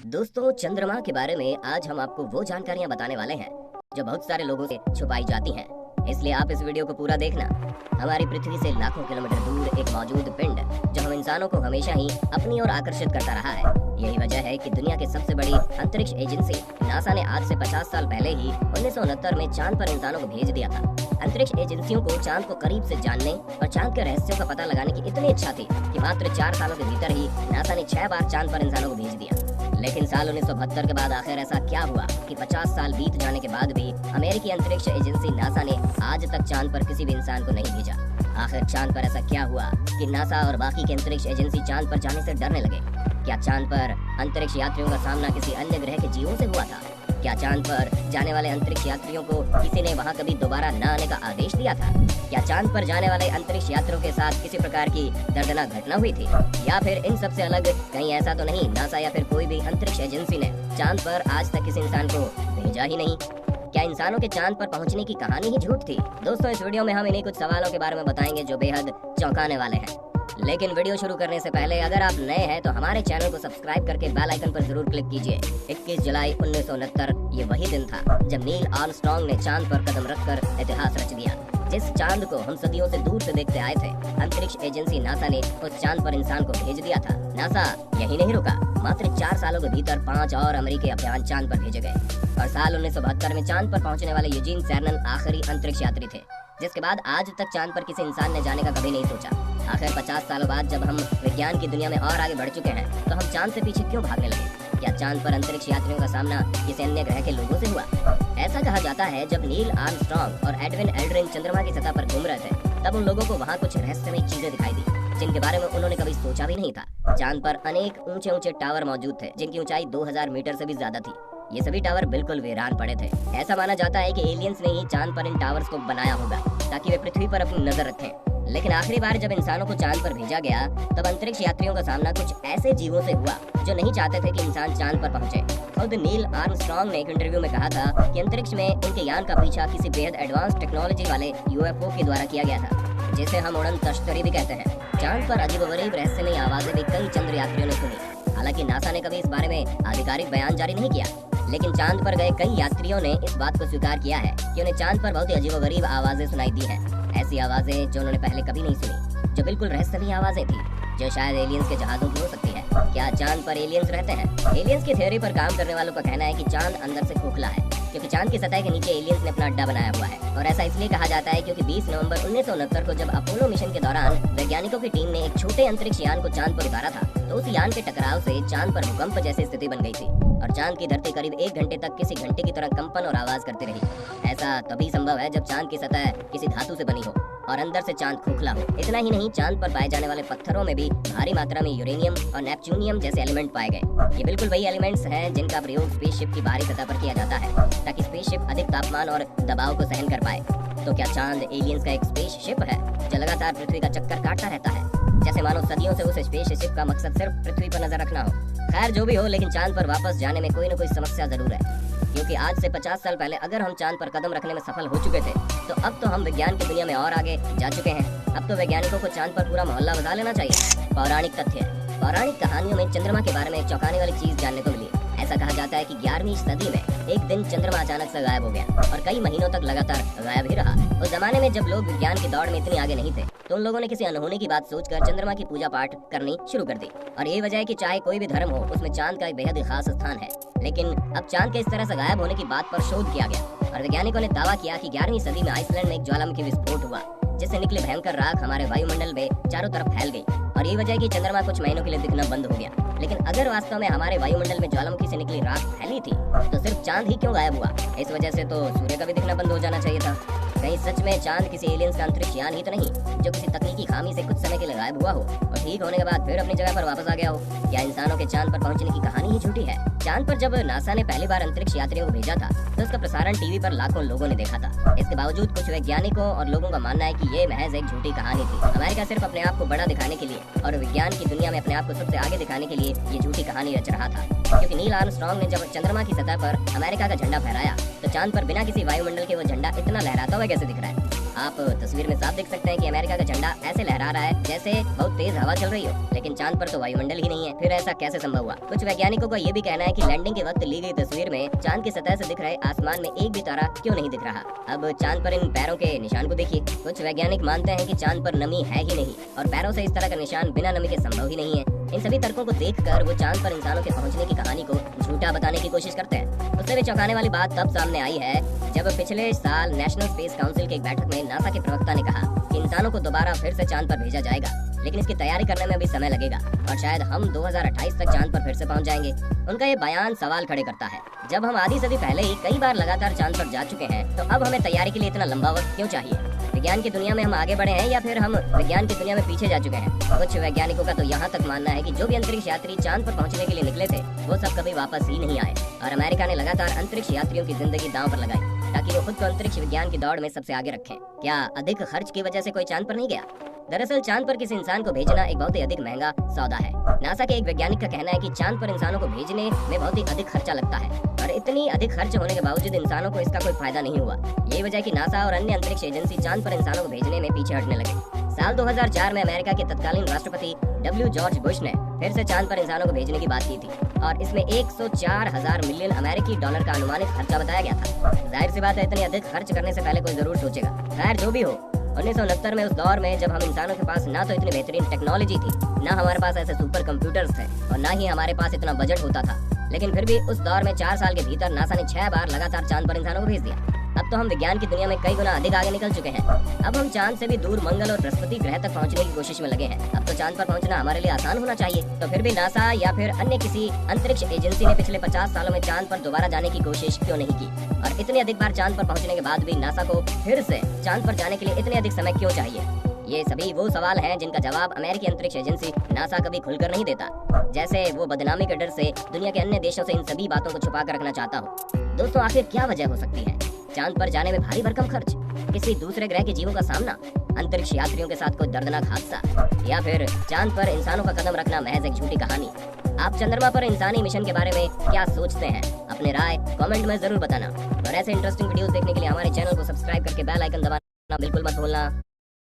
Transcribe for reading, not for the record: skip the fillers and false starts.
दोस्तों, चंद्रमा के बारे में आज हम आपको वो जानकारियां बताने वाले हैं जो बहुत सारे लोगों से छुपाई जाती हैं। इसलिए आप इस वीडियो को पूरा देखना। हमारी पृथ्वी से लाखों किलोमीटर दूर एक मौजूद पिंड जो हम इंसानों को हमेशा ही अपनी ओर आकर्षित करता रहा है। यही वजह है कि दुनिया की सबसे बड़ी अंतरिक्ष एजेंसी नासा ने आज से 50 साल पहले ही 1969 में चांद पर इंसानों को भेज दिया था। अंतरिक्ष एजेंसियों को चांद को करीब से जानने और चांद के रहस्यों का पता लगाने की इतनी इच्छा थी कि मात्र 4 सालों के भीतर ही नासा ने 6 बार चांद पर इंसानों को भेज दिया। लेकिन साल 1972 के बाद आखिर ऐसा क्या हुआ कि 50 साल बीत जाने के बाद भी अमेरिकी अंतरिक्ष एजेंसी नासा ने आज तक चांद पर किसी भी इंसान को नहीं भेजा। आखिर चांद पर ऐसा क्या हुआ कि नासा और बाकी के अंतरिक्ष एजेंसी चांद पर जाने से डरने लगे? क्या चांद पर अंतरिक्ष यात्रियों का सामना किसी अन्य ग्रह के जीवों से हुआ था? क्या चांद पर जाने वाले अंतरिक्ष यात्रियों को किसी ने वहां कभी दोबारा न आने का आदेश दिया था? क्या चांद पर जाने वाले अंतरिक्ष यात्रियों के साथ किसी प्रकार की दर्दनाक घटना हुई थी? या फिर इन सबसे अलग कहीं ऐसा तो नहीं नासा या फिर कोई भी अंतरिक्ष एजेंसी ने चांद पर आज तक किसी इंसान को भेजा ही नहीं? क्या इंसानों के चांद पर पहुंचने की कहानी ही झूठ थी? दोस्तों, इस वीडियो में हम इन्हीं कुछ सवालों के बारे में बताएंगे जो बेहद चौंकाने वाले हैं। लेकिन वीडियो शुरू करने से पहले अगर आप नए हैं तो हमारे चैनल को सब्सक्राइब करके बेल आइकन पर जरूर क्लिक कीजिए। 21 जुलाई 1969 ये वही दिन था जब नील आर्मस्ट्रांग ने चांद पर कदम रखकर इतिहास रच दिया। जिस चांद को हम सदियों से दूर से देखते आए थे, अंतरिक्ष एजेंसी नासा ने उस चांद पर इंसान को भेज दिया था। नासा यही नहीं रुका, मात्र 4 सालों के भीतर 5 और अमेरिकी अभियान चांद पर भेजे गए और साल 1972 में चांद पर पहुंचने वाले यूजीन सेरनन आखिरी अंतरिक्ष यात्री थे, जिसके बाद आज तक चांद पर किसी इंसान ने जाने का कभी नहीं सोचा। आखिर 50 सालों बाद जब हम विज्ञान की दुनिया में और आगे बढ़ चुके हैं तो हम चांद से पीछे क्यों भागने लगे? क्या चांद पर अंतरिक्ष यात्रियों का सामना किसी अन्य ग्रह के लोगों से हुआ? ऐसा कहा जाता है जब नील आर्मस्ट्रांग और एडविन एल्ड्रिन चंद्रमा की सतह पर घूम रहे थे तब उन लोगों को वहाँ कुछ रहस्यमय चीजें दिखाई दी जिनके बारे में उन्होंने कभी सोचा भी नहीं था। चांद पर अनेक ऊंचे ऊंचे टावर मौजूद थे जिनकी ऊंचाई 2000 मीटर से भी ज्यादा थी। ये सभी टावर बिल्कुल वीरान पड़े थे। ऐसा माना जाता है कि एलियंस ने ही चांद पर इन टावर्स को बनाया होगा ताकि वे पृथ्वी पर अपनी नजर रखें। लेकिन आखिरी बार जब इंसानों को चांद पर भेजा गया तब अंतरिक्ष यात्रियों का सामना कुछ ऐसे जीवों से हुआ जो नहीं चाहते थे कि इंसान चांद पर पहुंचे। खुद नील आर्मस्ट्रांग ने एक इंटरव्यू में कहा था कि अंतरिक्ष में उनके यान का पीछा किसी बेहद एडवांस टेक्नोलॉजी वाले यूएफओ के द्वारा किया गया था, जिसे हम उड़न तश्तरी भी कहते हैं। चांद पर अजीबोगरीब रहस्यमय आवाजें भी कई चंद्र यात्रियों ने सुनी। हालांकि नासा ने कभी इस बारे में आधिकारिक बयान जारी नहीं किया, लेकिन चांद पर गए कई यात्रियों ने इस बात को स्वीकार किया है कि उन्हें चांद पर बहुत ही अजीबोगरीब आवाजें सुनाई दी हैं। ऐसी आवाजें जो उन्होंने पहले कभी नहीं सुनी, जो बिल्कुल रहस्यमय आवाजें थी, जो शायद एलियंस के जहाजों की हो सकती है। क्या चांद पर एलियंस रहते हैं? एलियंस की थ्योरी पर काम करने वालों का कहना है कि चांद अंदर से खोखला है क्योंकि चांद की सतह के नीचे एलियंस ने अपना अड्डा बनाया हुआ है। और ऐसा इसलिए कहा जाता है क्योंकि 20 नवंबर 1969 को जब अपोलो मिशन के दौरान वैज्ञानिकों की टीम ने एक छोटे अंतरिक्ष यान को चांद पर उतारा था तो उस यान के टकराव से चांद पर भूकंप जैसी स्थिति बन गई थी और चांद की धरती करीब 1 घंटे तक किसी घंटे की तरह कंपन और आवाज करती रही। ऐसा तभी संभव है जब चांद की सतह किसी धातु से बनी हो और अंदर से चांद खोखला हो। इतना ही नहीं, चांद पर पाए जाने वाले पत्थरों में भी भारी मात्रा में यूरेनियम और नेपच्यूनियम जैसे एलिमेंट पाए गए। ये बिल्कुल वही एलिमेंट्स हैं जिनका प्रयोग स्पेसशिप की बाहरी सतह पर किया जाता है ताकि स्पेसशिप अधिक तापमान और दबाव को सहन कर पाए। तो क्या चांद एलियंस का एक स्पेसशिप है जो लगातार पृथ्वी का चक्कर काटता रहता है, जैसे मानो सदियों से उस स्पेसशिप का मकसद सिर्फ पृथ्वी पर नजर रखना हो? खैर, जो भी हो, लेकिन चांद पर वापस जाने में कोई न कोई समस्या जरूर है, क्योंकि आज से 50 साल पहले अगर हम चांद पर कदम रखने में सफल हो चुके थे तो अब तो हम विज्ञान की दुनिया में और आगे जा चुके हैं। अब तो वैज्ञानिकों को चांद पर पूरा मोहल्ला बसा लेना चाहिए। पौराणिक तथ्य। पौराणिक कहानियों में चंद्रमा के बारे में एक चौंकाने वाली चीज जानने को मिली। ऐसा कहा जाता है कि 11वीं सदी में एक दिन चंद्रमा अचानक से गायब हो गया और कई महीनों तक लगातार गायब ही रहा। उस जमाने में जब लोग विज्ञान की दौड़ में इतने आगे नहीं थे तो उन लोगों ने किसी अनहोनी की बात सोचकर चंद्रमा की पूजा पाठ करनी शुरू कर दी। और यही वजह है कि चाहे कोई भी धर्म हो, उसमें चांद का एक बेहद ही खास स्थान है। लेकिन अब चांद के इस तरह से गायब होने की बात पर शोध किया गया और वैज्ञानिकों ने दावा किया कि 11वीं सदी में आइसलैंड में एक ज्वालामुखी विस्फोट हुआ जिससे निकली भयंकर राख हमारे वायुमंडल में चारों तरफ फैल गई और यही वजह है कि चंद्रमा कुछ महीनों के लिए दिखना बंद हो गया। लेकिन अगर वास्तव में हमारे वायुमंडल में ज्वालामुखी से निकली राख फैली थी तो सिर्फ चांद ही क्यों गायब हुआ? इस वजह से तो सूर्य का भी दिखना बंद हो जाना चाहिए था। कहीं सच में चांद किसी एलियंस का अंतरिक्ष यान ही तो नहीं जो किसी तकनीकी खामी से कुछ समय के लिए गायब हुआ हो और ठीक होने के बाद फिर अपनी जगह पर वापस आ गया हो? क्या इंसानों के चांद पर पहुंचने की कहानी ही झूठी है? चांद पर जब नासा ने पहली बार अंतरिक्ष यात्रियों को भेजा था तो उसका प्रसारण टीवी पर लाखों लोगों ने देखा था। इसके बावजूद कुछ वैज्ञानिकों और लोगों का मानना है कि ये महज एक झूठी कहानी थी। अमेरिका सिर्फ अपने आप को बड़ा दिखाने के लिए और विज्ञान की दुनिया में अपने आप को सबसे आगे दिखाने के लिए ये झूठी कहानी रच रहा था, क्योंकि नील आर्मस्ट्रांग ने जब चंद्रमा की सतह पर अमेरिका का झंडा फहराया तो चांद पर बिना किसी वायुमंडल के वो झंडा इतना लहराता हुआ कैसे दिख रहा है? आप तस्वीर में साफ देख सकते हैं कि अमेरिका का झंडा ऐसे लहरा रहा है जैसे बहुत तेज हवा चल रही हो, लेकिन चांद पर तो वायुमंडल ही नहीं है। फिर ऐसा कैसे संभव हुआ? कुछ वैज्ञानिकों का ये भी कहना है कि लैंडिंग के वक्त ली गई तस्वीर में चांद की सतह से दिख रहे आसमान में एक भी तारा क्यों नहीं दिख रहा। अब चांद पर इन पैरों के निशान को देखिए। कुछ वैज्ञानिक मानते हैं कि चांद पर नमी है ही नहीं और पैरों से इस तरह का निशान बिना नमी के संभव ही नहीं है। इन सभी तर्कों को देखकर वो चांद पर इंसानों के पहुंचने की कहानी को झूठा बताने की कोशिश करते हैं। उससे भी चौंकाने वाली बात तब सामने आई है जब पिछले साल नेशनल स्पेस काउंसिल की एक बैठक में नासा के प्रवक्ता ने कहा कि इंसानों को दोबारा फिर से चांद पर भेजा जाएगा, लेकिन इसकी तैयारी करने में अभी समय लगेगा और शायद हम 2028 तक चांद पर फिर से पहुंच जाएंगे। उनका ये बयान सवाल खड़े करता है। जब हम आधी सदी पहले ही कई बार लगातार चांद पर जा चुके हैं तो अब हमें तैयारी के लिए इतना लंबा वक्त क्यों चाहिए? विज्ञान की दुनिया में हम आगे बढ़े हैं या फिर हम विज्ञान की दुनिया में पीछे जा चुके हैं? कुछ वैज्ञानिकों का तो यहाँ तक मानना है कि जो भी अंतरिक्ष यात्री चांद पर पहुँचने के लिए निकले थे वो सब कभी वापस ही नहीं आए और अमेरिका ने लगातार अंतरिक्ष यात्रियों की जिंदगी दांव पर लगाई ताकि वो खुद को अंतरिक्ष विज्ञान की दौड़ में सबसे आगे रखें। क्या अधिक खर्च की वजह से कोई चांद पर नहीं गया? दरअसल चांद पर किसी इंसान को भेजना एक बहुत ही अधिक महंगा सौदा है। नासा के एक वैज्ञानिक का कहना है कि चांद पर इंसानों को भेजने में बहुत ही अधिक खर्चा लगता है और इतनी अधिक खर्च होने के बावजूद इंसानों को इसका कोई फायदा नहीं हुआ। यही वजह कि नासा और अन्य अंतरिक्ष एजेंसी चांद पर इंसानों को भेजने में पीछे हटने लगे। साल 2004 में अमेरिका के तत्कालीन राष्ट्रपति जॉर्ज बुश ने फिर से चांद पर इंसानों को भेजने की बात की थी और इसमें 104,000 मिलियन अमेरिकी डॉलर का अनुमानित खर्चा बताया गया था। जाहिर सी बात है, इतनी अधिक खर्च करने से पहले कोई जरूर सोचेगा। खैर जो भी हो, 1969 में उस दौर में जब हम इंसानों के पास ना तो इतनी बेहतरीन टेक्नोलॉजी थी, ना हमारे पास ऐसे सुपर कंप्यूटर्स थे और ना ही हमारे पास इतना बजट होता था, लेकिन फिर भी उस दौर में 4 साल के भीतर नासा ने 6 बार लगातार चांद पर इंसानों को भेज दिया। अब तो हम विज्ञान की दुनिया में कई गुना अधिक आगे निकल चुके हैं। अब हम चांद से भी दूर मंगल और बृहस्पति ग्रह तक पहुंचने की कोशिश में लगे हैं। अब तो चांद पर पहुंचना हमारे लिए आसान होना चाहिए। तो फिर भी नासा या फिर अन्य किसी अंतरिक्ष एजेंसी ने पिछले 50 सालों में चांद पर दोबारा जाने की कोशिश क्यों नहीं की? और इतनी अधिक बार चांद पर पहुंचने के बाद भी नासा को फिर से चांद पर जाने के लिए इतने अधिक समय क्यों चाहिए? ये सभी वो सवाल हैं जिनका जवाब अमेरिकी अंतरिक्ष एजेंसी नासा कभी खुलकर नहीं देता, जैसे वो बदनामी के डर से दुनिया के अन्य देशों से इन सभी बातों को छुपा कर रखना चाहता हो। दोस्तों, आखिर क्या वजह हो सकती है? चांद पर जाने में भारी भरकम खर्च, किसी दूसरे ग्रह के जीवों का सामना, अंतरिक्ष यात्रियों के साथ कोई दर्दनाक हादसा, या फिर चांद पर इंसानों का कदम रखना महज एक झूठी कहानी? आप चंद्रमा पर इंसानी मिशन के बारे में क्या सोचते हैं? अपने राय कमेंट में जरूर बताना और ऐसे इंटरेस्टिंग वीडियोस देखने के लिए हमारे चैनल को सब्सक्राइब करके बेल आइकन दबाना बिल्कुल मत भूलना।